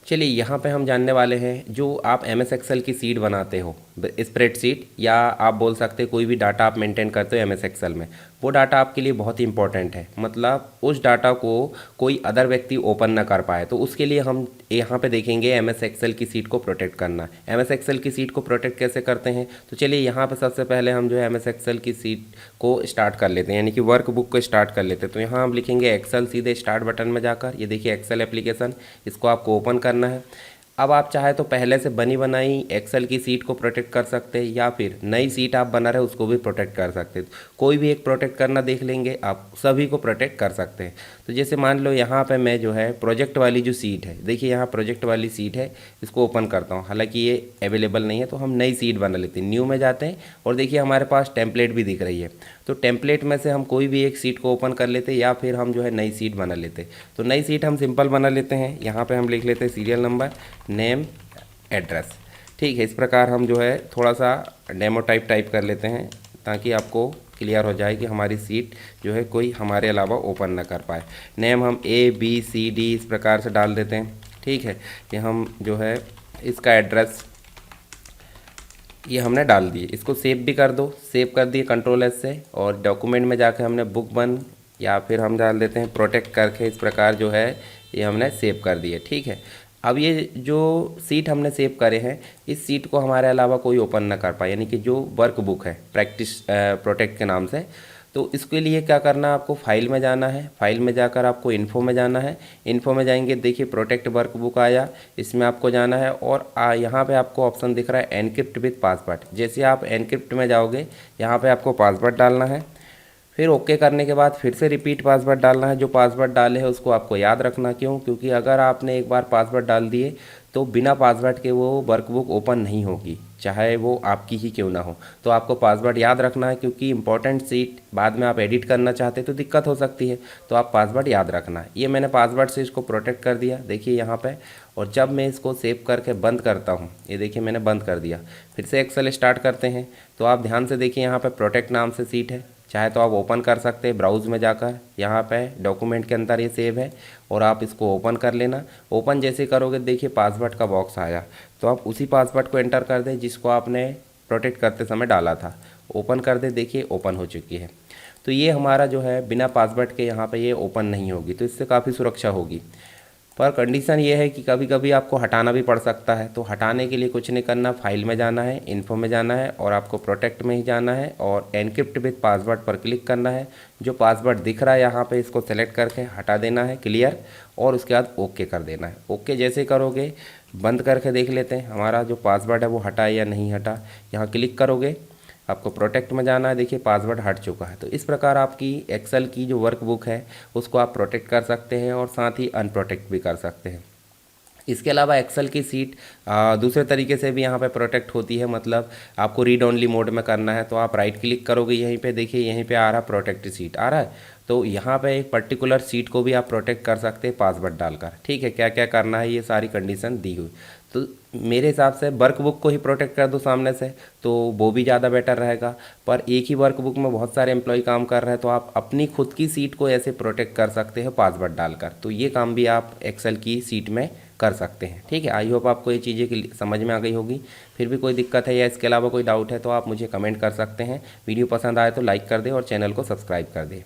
चलिए यहाँ पे हम जानने वाले हैं, जो आप एम एस एक्सेल की सीट बनाते हो, स्प्रेडशीट, या आप बोल सकते हैं कोई भी डाटा आप मेंटेन करते हो एम एस एक्सेल में, वो डाटा आपके लिए बहुत ही इंपॉर्टेंट है। मतलब उस डाटा को कोई अदर व्यक्ति ओपन ना कर पाए, तो उसके लिए हम यहाँ पे देखेंगे एम एस एक्सेल की सीट को प्रोटेक्ट करना। एम एस एक्सेल की सीट को प्रोटेक्ट कैसे करते हैं, तो चलिए यहाँ पे सबसे पहले हम जो है एम एस एक्सेल की सीट को स्टार्ट कर लेते हैं, यानी कि वर्क बुक को स्टार्ट कर लेते हैं। तो यहाँ हम लिखेंगे एक्सेल, सीधे स्टार्ट बटन में जाकर ये देखिए एक्सेल एप्लीकेशन, इसको आपको ओपन करना है। अब आप चाहे तो पहले से बनी बनाई एक्सेल की सीट को प्रोटेक्ट कर सकते हैं, या फिर नई सीट आप बना रहे हो उसको भी प्रोटेक्ट कर सकते हैं। कोई भी एक प्रोटेक्ट करना देख लेंगे, आप सभी को प्रोटेक्ट कर सकते हैं। तो जैसे मान लो यहाँ पे मैं जो है प्रोजेक्ट वाली जो सीट है, देखिए यहाँ प्रोजेक्ट वाली सीट है, इसको ओपन करता हूँ। हालांकि ये अवेलेबल नहीं है, तो हम नई सीट बना लेते हैं। न्यू में जाते हैं और देखिए हमारे पास टेम्पलेट भी दिख रही है। तो टेम्पलेट में से हम कोई भी एक सीट को ओपन कर लेते हैं, या फिर हम जो है नई सीट बना लेते हैं। तो नई सीट हम सिंपल बना लेते हैं। यहाँ पे हम लिख लेते हैं सीरियल नंबर, नेम, एड्रेस। ठीक है, इस प्रकार हम जो है थोड़ा सा डेमो टाइप कर लेते हैं, ताकि आपको क्लियर हो जाए कि हमारी सीट जो है कोई हमारे अलावा ओपन ना कर पाए। नेम हम ABCD इस प्रकार से डाल देते हैं। ठीक है, ये हम जो है इसका एड्रेस ये हमने डाल दिए। इसको सेव भी कर दो, सेव कर दिए Ctrl+S से, और डॉक्यूमेंट में जाके हमने बुक 1, या फिर हम डाल देते हैं प्रोटेक्ट करके, इस प्रकार जो है ये हमने सेव कर दिए। ठीक है, अब ये जो सीट हमने सेव करे हैं, इस सीट को हमारे अलावा कोई ओपन ना कर पाए, यानी कि जो वर्क बुक है प्रैक्टिस प्रोटेक्ट के नाम से। तो इसके लिए क्या करना है, आपको फाइल में जाना है। फाइल में जाकर आपको इन्फो में जाना है। इन्फो में जाएंगे, देखिए प्रोटेक्ट वर्क बुक आया, इसमें आपको जाना है, और यहाँ पे आपको ऑप्शन दिख रहा है एनक्रिप्ट विथ पासवर्ड। जैसे आप एनक्रिप्ट में जाओगे, यहाँ पे आपको पासवर्ड डालना है। फिर ओके करने के बाद फिर से रिपीट पासवर्ड डालना है। जो पासवर्ड डाले हैं उसको आपको याद रखना। क्यों? क्योंकि अगर आपने एक बार पासवर्ड डाल दिए तो बिना पासवर्ड के वो वर्कबुक ओपन नहीं होगी, चाहे वो आपकी ही क्यों ना हो। तो आपको पासवर्ड याद रखना है, क्योंकि इंपॉर्टेंट सीट बाद में आप एडिट करना चाहते हैं तो दिक्कत हो सकती है। तो आप पासवर्ड याद रखना है। ये मैंने पासवर्ड से इसको प्रोटेक्ट कर दिया, देखिए यहाँ पे। और जब मैं इसको सेव करके बंद करता हूँ, ये देखिए मैंने बंद कर दिया। फिर से एक्सेल स्टार्ट करते हैं, तो आप ध्यान से देखिए यहाँ पे प्रोटेक्ट नाम से सीट है। चाहे तो आप ओपन कर सकते हैं ब्राउज़ में जाकर, यहाँ पे डॉक्यूमेंट के अंदर ये सेव है, और आप इसको ओपन कर लेना। ओपन जैसे करोगे देखिए पासवर्ड का बॉक्स आया, तो आप उसी पासवर्ड को एंटर कर दें जिसको आपने प्रोटेक्ट करते समय डाला था। ओपन कर दे, देखिए ओपन हो चुकी है। तो ये हमारा जो है बिना पासवर्ड के यहाँ पे ये ओपन नहीं होगी, तो इससे काफ़ी सुरक्षा होगी। पर कंडीशन ये है कि कभी कभी आपको हटाना भी पड़ सकता है। तो हटाने के लिए कुछ नहीं करना, फाइल में जाना है, इन्फो में जाना है, और आपको प्रोटेक्ट में ही जाना है, और एनक्रिप्ट विथ पासवर्ड पर क्लिक करना है। जो पासवर्ड दिख रहा है यहाँ पे, इसको सेलेक्ट करके हटा देना है, क्लियर, और उसके बाद ओके कर देना है। ओके जैसे करोगे, बंद करके देख लेते हैं हमारा जो पासवर्ड है वो हटा है या नहीं हटा। यहाँ क्लिक करोगे, आपको प्रोटेक्ट में जाना है, देखिए पासवर्ड हट चुका है। तो इस प्रकार आपकी एक्सेल की जो वर्कबुक है उसको आप प्रोटेक्ट कर सकते हैं, और साथ ही अनप्रोटेक्ट भी कर सकते हैं। इसके अलावा एक्सेल की सीट दूसरे तरीके से भी यहाँ पे प्रोटेक्ट होती है। मतलब आपको रीड ओनली मोड में करना है, तो आप राइट क्लिक करोगे, यहीं पे देखिए यहीं पे आ रहा प्रोटेक्ट सीट आ रहा है। तो यहाँ पे एक पर्टिकुलर सीट को भी आप प्रोटेक्ट कर सकते हैं पासवर्ड डालकर। ठीक है, क्या क्या करना है ये सारी कंडीशन दी हुई। तो मेरे हिसाब से वर्कबुक को ही प्रोटेक्ट कर दो सामने से, तो वो भी ज़्यादा बेटर रहेगा। पर एक ही वर्कबुक में बहुत सारे एम्प्लॉय काम कर रहे हैं, तो आप अपनी खुद की सीट को ऐसे प्रोटेक्ट कर सकते हैं पासवर्ड डालकर। तो ये काम भी आप एक्सेल की सीट में कर सकते हैं। ठीक है, आई होप आपको ये चीज़ें समझ में आ गई होगी। फिर भी कोई दिक्कत है या इसके अलावा कोई डाउट है तो आप मुझे कमेंट कर सकते हैं। वीडियो पसंद आए तो लाइक कर दें और चैनल को सब्सक्राइब कर दें।